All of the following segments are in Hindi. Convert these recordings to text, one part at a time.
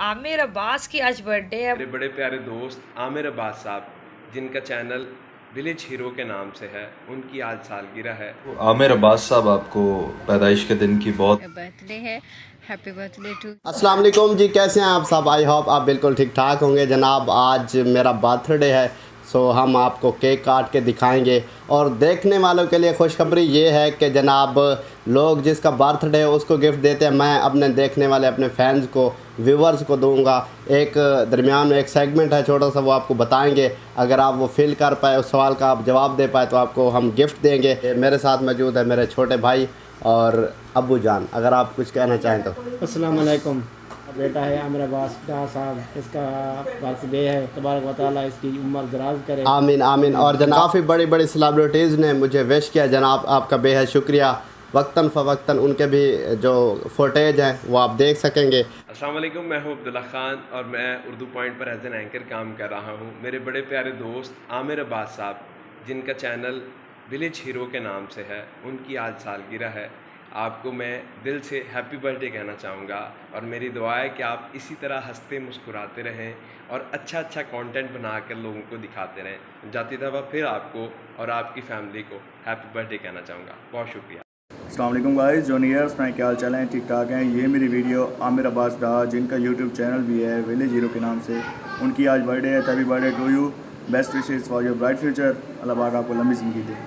आमिर अब्बास की आज बर्थडे है। मेरे बड़े प्यारे दोस्त आमिर अब्बास साहब, जिनका चैनल विलेज हीरो के नाम से है, उनकी आज सालगिरह है। आमिर अब्बास साहब, आपको पैदाइश के दिन की बहुत बर्थडे है। Happy birthday to. अस्सलाम वालेकुम जी, कैसे हैं आप सब? आई होप आप बिल्कुल ठीक ठाक होंगे जनाब। आज मेरा बर्थडे है, सो हम आपको केक काट के दिखाएंगे। और देखने वालों के लिए खुशखबरी ये है कि जनाब लोग जिसका बर्थडे है उसको गिफ्ट देते हैं। मैं अपने देखने वाले अपने फैंस को, व्यूवर्स को दूंगा। एक दरमियान में एक सेगमेंट है छोटा सा, वो आपको बताएंगे। अगर आप वो फिल कर पाए, उस सवाल का आप जवाब दे पाए, तो आपको हम गिफ्ट देंगे। मेरे साथ मौजूद है मेरे छोटे भाई और अब्बू जान। अगर आप कुछ कहना चाहें तो। अस्सलाम वालेकुम। बेटा है आमिर अब्बास साहब, इसका बर्थडे है, तबारक व तआला इसकी उम्र दराज करे। आमीन आमीन। और जनाब काफ़ी बड़ी बड़ी सेलिब्रिटीज़ ने मुझे विश किया जनाब, आपका बेहद शुक्रिया। वक्तन फ़वक्तन उनके भी जो फुटेज हैं वो आप देख सकेंगे। अस्सलाम वालेकुम, मैं हूं अब्दुल्ला खान और मैं उर्दू पॉइंट पर एज एन एंकर काम कर रहा हूं। मेरे बड़े प्यारे दोस्त आमिर अब्बास साहब, जिनका चैनल विलेज हीरो के नाम से है, उनकी आज सालगिरह है। आपको मैं दिल से हैप्पी बर्थडे कहना चाहूँगा और मेरी दुआ है कि आप इसी तरह हंसते मुस्कुराते रहें और अच्छा अच्छा कंटेंट बनाकर लोगों को दिखाते रहें। जाती दफ़ा फिर आपको और आपकी फैमिली को हैप्पी बर्थडे कहना चाहूँगा। बहुत शुक्रिया। अस्सलाम वालेकुम गाइस, जूनियर्स में क्या हाल चाल हैं? ठीक ठाक हैं। ये मेरी वीडियो आमिर अब्बास डाह, जिनका यूट्यूब चैनल भी है विलेज हीरो के नाम से, उनकी आज बर्थडे है। Happy birthday to you, best wishes for your bright future. Allah पाक आपको लंबी ज़िंदगी दे।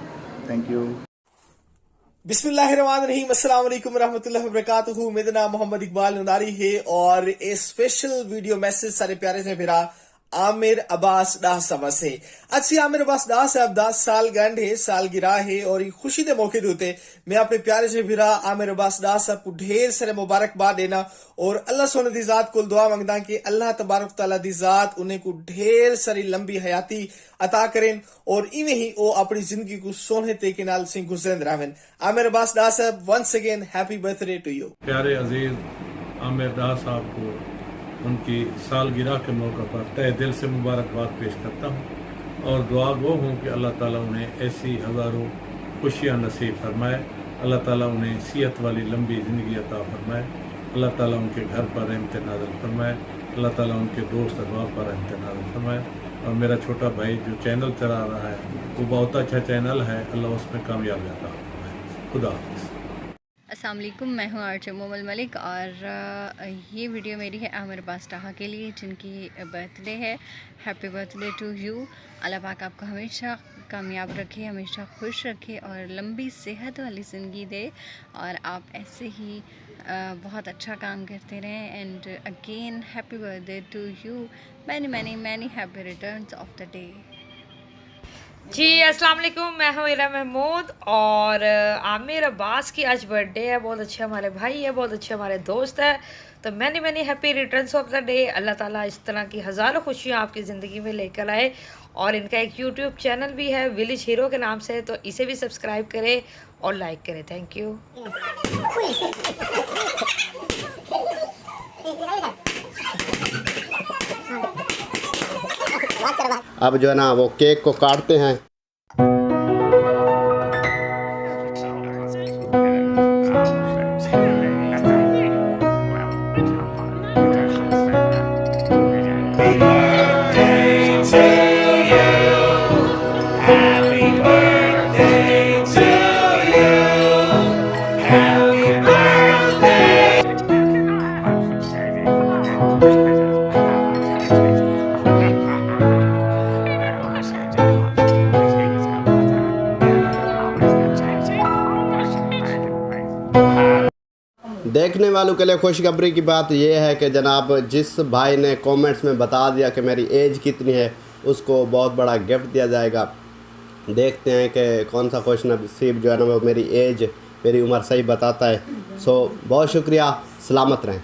Thank you. बिस्मिल्लाहिर्रहमानिर्रहीम, अस्सलाम वालेकुम रहमतुल्लाहि व बरकातुहू। मेरा नाम मोहम्मद इकबाल नंदारी है और ये स्पेशल वीडियो मैसेज सारे प्यारे से मेरा आमिर अब्बास डाह साहब से। अच्छी आमिर अब्बास डाह साहब 10 साल गंढ है, सालगिरह है और खुशी के मौके होते मैं अपने प्यारे से भिरा आमिर अब्बास डाह साहब को ढेर सारे मुबारकबाद देना और अल्लाह सोने दी जात को दुआ मंगदा कि अल्लाह तबारक तआला दी जात उन्हें को ढेर सारी लंबी हयाती अता करें और इवें ही वो अपनी जिंदगी को सोने तरीके नाल से गुजरन रहें। Aamir Abbas Dah sahab, once again happy birthday to you. प्यारे अजीज आमिर डाह साहब को उनकी सालगिरह के मौके पर तहे दिल से मुबारकबाद पेश करता हूँ और दुआ गो हूँ कि अल्लाह ताला उन्हें ऐसी हज़ारों खुशियाँ नसीब फरमाए। अल्लाह ताला उन्हें सेहत वाली लंबी ज़िंदगी अता फरमाए। अल्लाह ताला उनके घर पर रहमत नाज़िल फरमाए। अल्लाह ताला उनके दोस्त अहबाब पर रहमत नाज़िल फरमाए। और मेरा छोटा भाई जो चैनल चला रहा है वो बहुत अच्छा चैनल है, अल्लाह उसमें कामयाब अता फरमाए। खुदा हाफ़िज़। अस्सलाम वालेकुम, मैं हूँ आर्चर मोमल मलिक और ये वीडियो मेरी है आमिर अब्बास डाह के लिए, जिनकी बर्थडे है। Happy birthday to you. Allah पाक आपको हमेशा कामयाब रखे, हमेशा खुश रखे और लंबी सेहत वाली ज़िंदगी दे और आप ऐसे ही बहुत अच्छा काम करते रहें। And again happy birthday to you. Many many many happy returns of the day. जी अस्सलाम वालेकुम, मैं हूँ इरा महमूद और आमिर अब्बास की आज बर्थडे है। बहुत अच्छे हमारे भाई है, बहुत अच्छे हमारे दोस्त है, तो many many happy returns of the day. Allah ताला इस तरह की हज़ारों खुशियाँ आपकी ज़िंदगी में लेकर आए। और इनका एक यूट्यूब चैनल भी है विलेज हीरो के नाम से, तो इसे भी सब्सक्राइब करें और लाइक करें। Thank you. अब जो है ना वो केक को काटते हैं। देखने वालों के लिए खुशखबरी की बात यह है कि जनाब जिस भाई ने कमेंट्स में बता दिया कि मेरी एज कितनी है, उसको बहुत बड़ा गिफ्ट दिया जाएगा। देखते हैं कि कौन सा खुश नसीब जो है ना वो मेरी एज, मेरी उम्र सही बताता है। सो बहुत शुक्रिया, सलामत रहें।